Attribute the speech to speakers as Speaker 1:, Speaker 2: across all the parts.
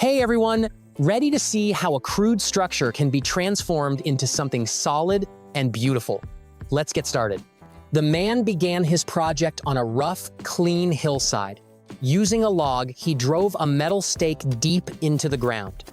Speaker 1: Hey everyone, ready to see how a crude structure can be transformed into something solid and beautiful? Let's get started. The man began his project on a rough, clean hillside. Using a log, he drove a metal stake deep into the ground.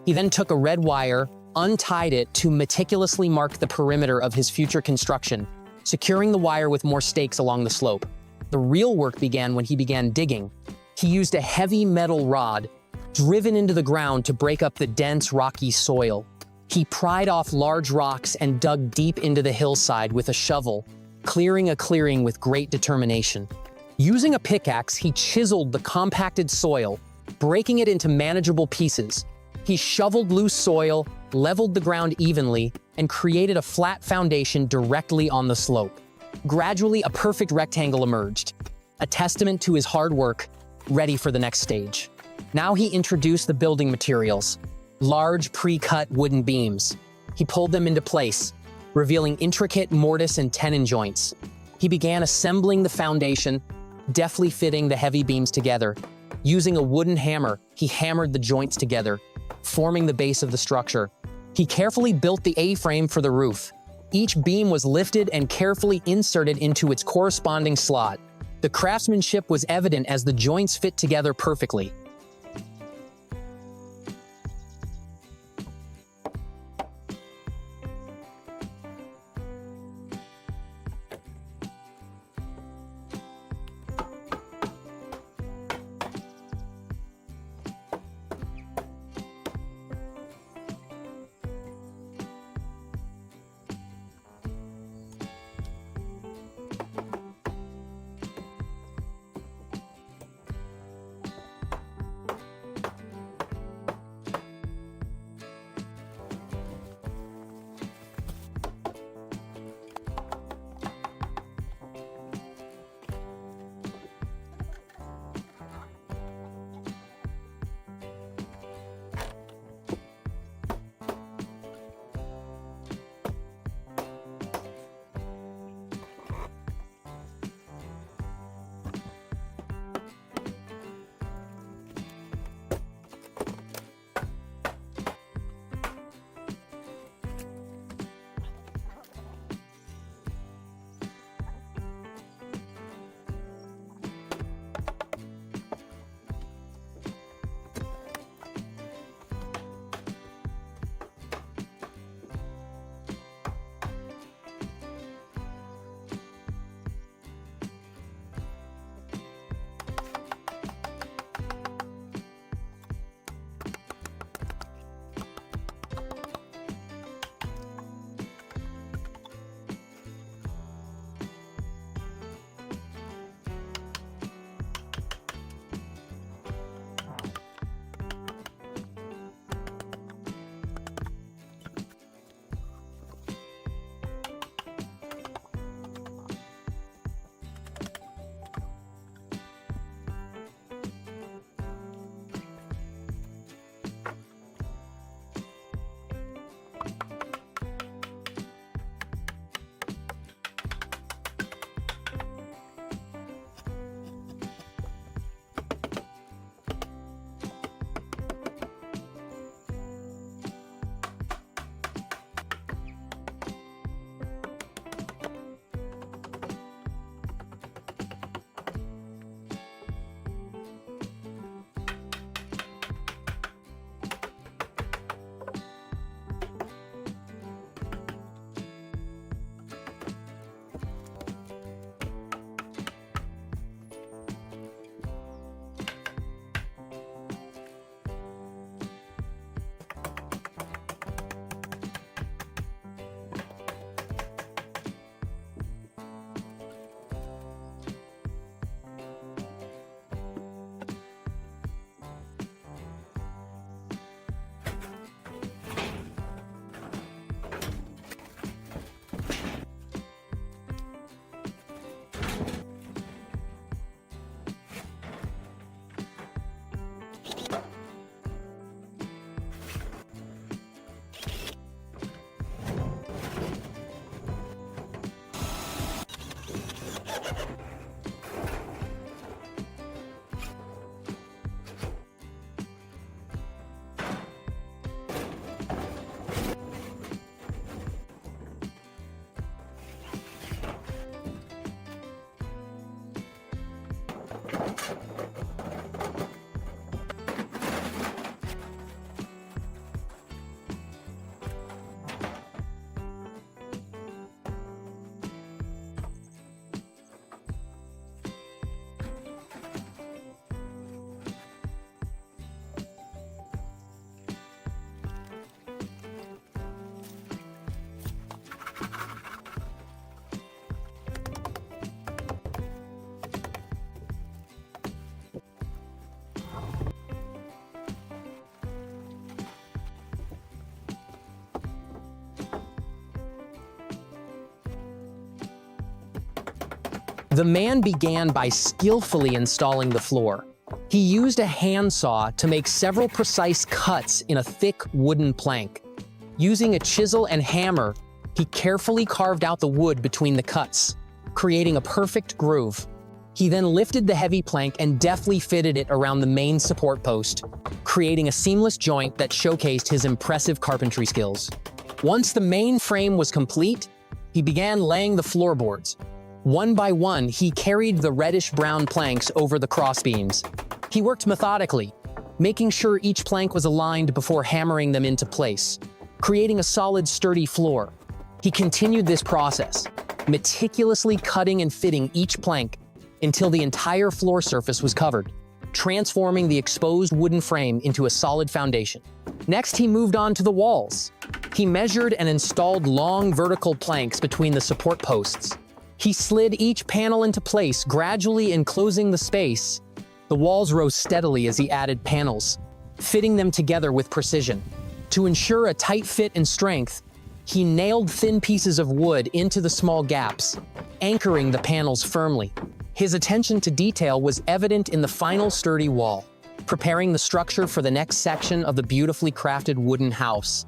Speaker 1: He then took a red wire, untied it to meticulously mark the perimeter of his future construction, securing the wire with more stakes along the slope. The real work began when he began digging. He used a heavy metal rod, driven into the ground to break up the dense, rocky soil. He pried off large rocks and dug deep into the hillside with a shovel, clearing a clearing with great determination. Using a pickaxe, he chiseled the compacted soil, breaking it into manageable pieces. He shoveled loose soil, leveled the ground evenly, and created a flat foundation directly on the slope. Gradually, a perfect rectangle emerged, a testament to his hard work, ready for the next stage. Now he introduced the building materials, large pre-cut wooden beams. He pulled them into place, revealing intricate mortise and tenon joints. He began assembling the foundation, deftly fitting the heavy beams together. Using a wooden hammer, he hammered the joints together, forming the base of the structure. He carefully built the A-frame for the roof. Each beam was lifted and carefully inserted into its corresponding slot. The craftsmanship was evident as the joints fit together perfectly. The man began by skillfully installing the floor. He used a handsaw to make several precise cuts in a thick wooden plank. Using a chisel and hammer, he carefully carved out the wood between the cuts, creating a perfect groove. He then lifted the heavy plank and deftly fitted it around the main support post, creating a seamless joint that showcased his impressive carpentry skills. Once the main frame was complete, he began laying the floorboards. One by one, he carried the reddish-brown planks over the crossbeams. He worked methodically, making sure each plank was aligned before hammering them into place, creating a solid, sturdy floor. He continued this process, meticulously cutting and fitting each plank until the entire floor surface was covered, transforming the exposed wooden frame into a solid foundation. Next, he moved on to the walls. He measured and installed long vertical planks between the support posts. He slid each panel into place, gradually enclosing the space. The walls rose steadily as he added panels, fitting them together with precision. To ensure a tight fit and strength, he nailed thin pieces of wood into the small gaps, anchoring the panels firmly. His attention to detail was evident in the final sturdy wall, preparing the structure for the next section of the beautifully crafted wooden house.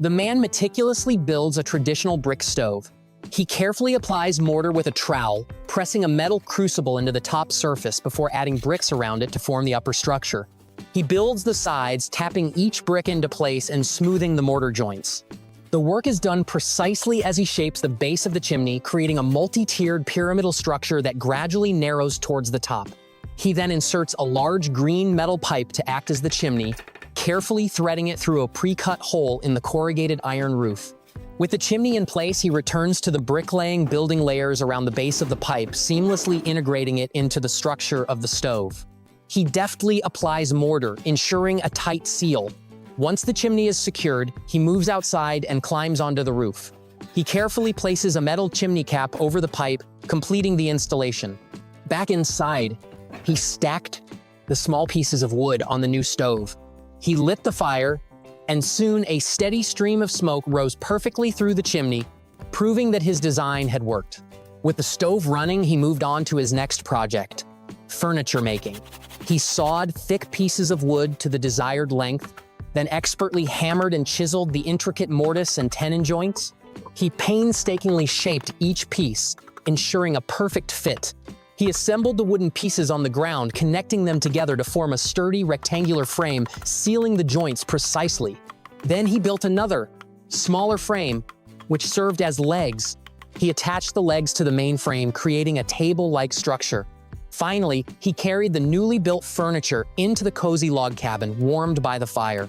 Speaker 1: The man meticulously builds a traditional brick stove. He carefully applies mortar with a trowel, pressing a metal crucible into the top surface before adding bricks around it to form the upper structure. He builds the sides, tapping each brick into place and smoothing the mortar joints. The work is done precisely as he shapes the base of the chimney, creating a multi-tiered pyramidal structure that gradually narrows towards the top. He then inserts a large green metal pipe to act as the chimney, carefully threading it through a pre-cut hole in the corrugated iron roof. With the chimney in place, he returns to the bricklaying building layers around the base of the pipe, seamlessly integrating it into the structure of the stove. He deftly applies mortar, ensuring a tight seal. Once the chimney is secured, he moves outside and climbs onto the roof. He carefully places a metal chimney cap over the pipe, completing the installation. Back inside, he stacked the small pieces of wood on the new stove. He lit the fire, and soon a steady stream of smoke rose perfectly through the chimney, proving that his design had worked. With the stove running, he moved on to his next project, furniture making. He sawed thick pieces of wood to the desired length, then expertly hammered and chiseled the intricate mortise and tenon joints. He painstakingly shaped each piece, ensuring a perfect fit. He assembled the wooden pieces on the ground, connecting them together to form a sturdy rectangular frame, sealing the joints precisely. Then he built another, smaller frame, which served as legs. He attached the legs to the main frame, creating a table-like structure. Finally, he carried the newly built furniture into the cozy log cabin, warmed by the fire.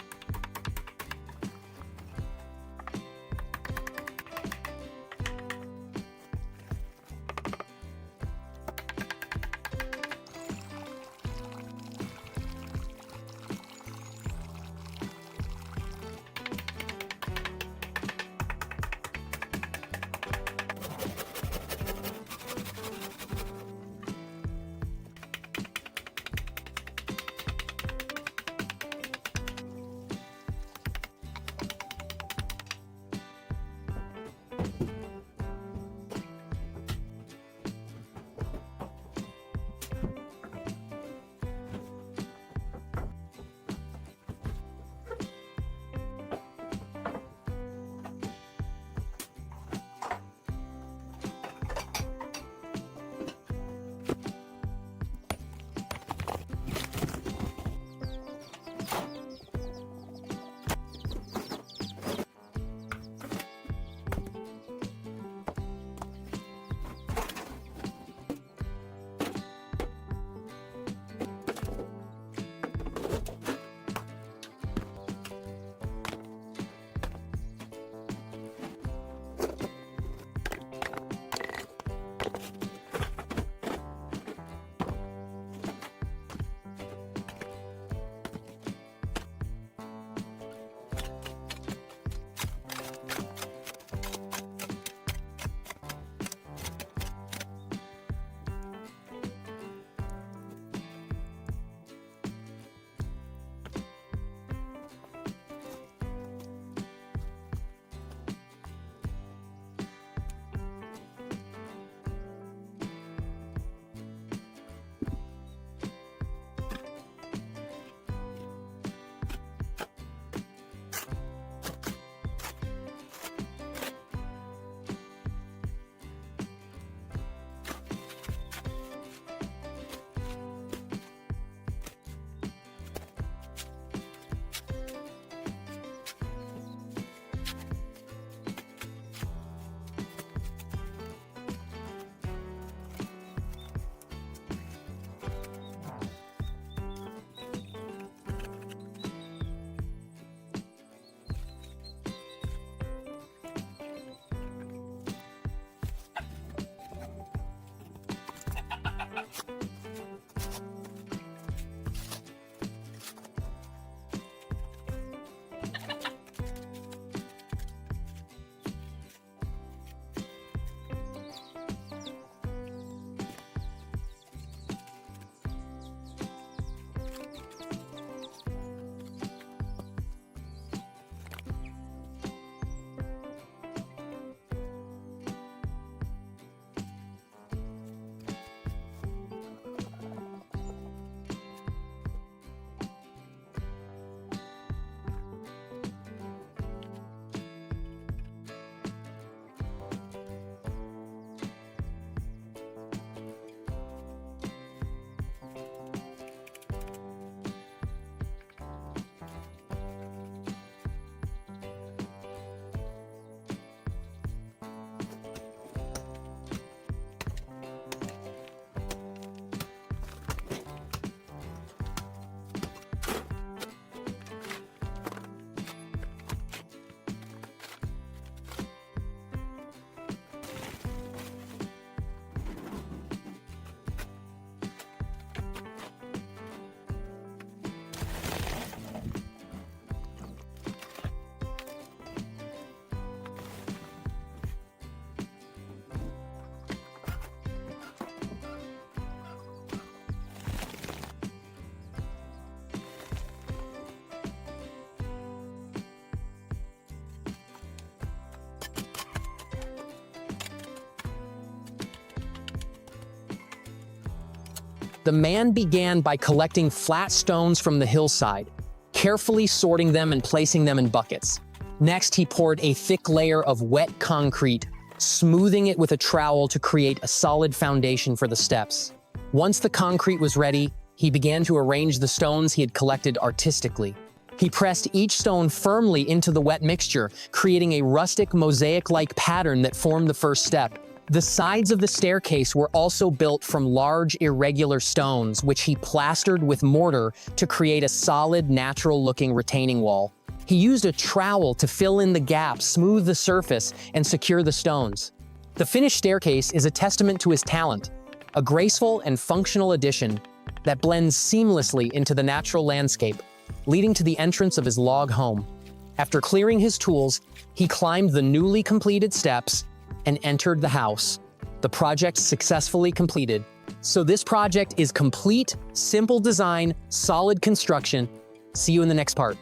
Speaker 1: The man began by collecting flat stones from the hillside, carefully sorting them and placing them in buckets. Next, he poured a thick layer of wet concrete, smoothing it with a trowel to create a solid foundation for the steps. Once the concrete was ready, he began to arrange the stones he had collected artistically. He pressed each stone firmly into the wet mixture, creating a rustic mosaic-like pattern that formed the first step. The sides of the staircase were also built from large, irregular stones, which he plastered with mortar to create a solid, natural-looking retaining wall. He used a trowel to fill in the gaps, smooth the surface, and secure the stones. The finished staircase is a testament to his talent, a graceful and functional addition that blends seamlessly into the natural landscape, leading to the entrance of his log home. After clearing his tools, he climbed the newly completed steps and entered the house. The project successfully completed. So this project is complete, simple design, solid construction. See you in the next part.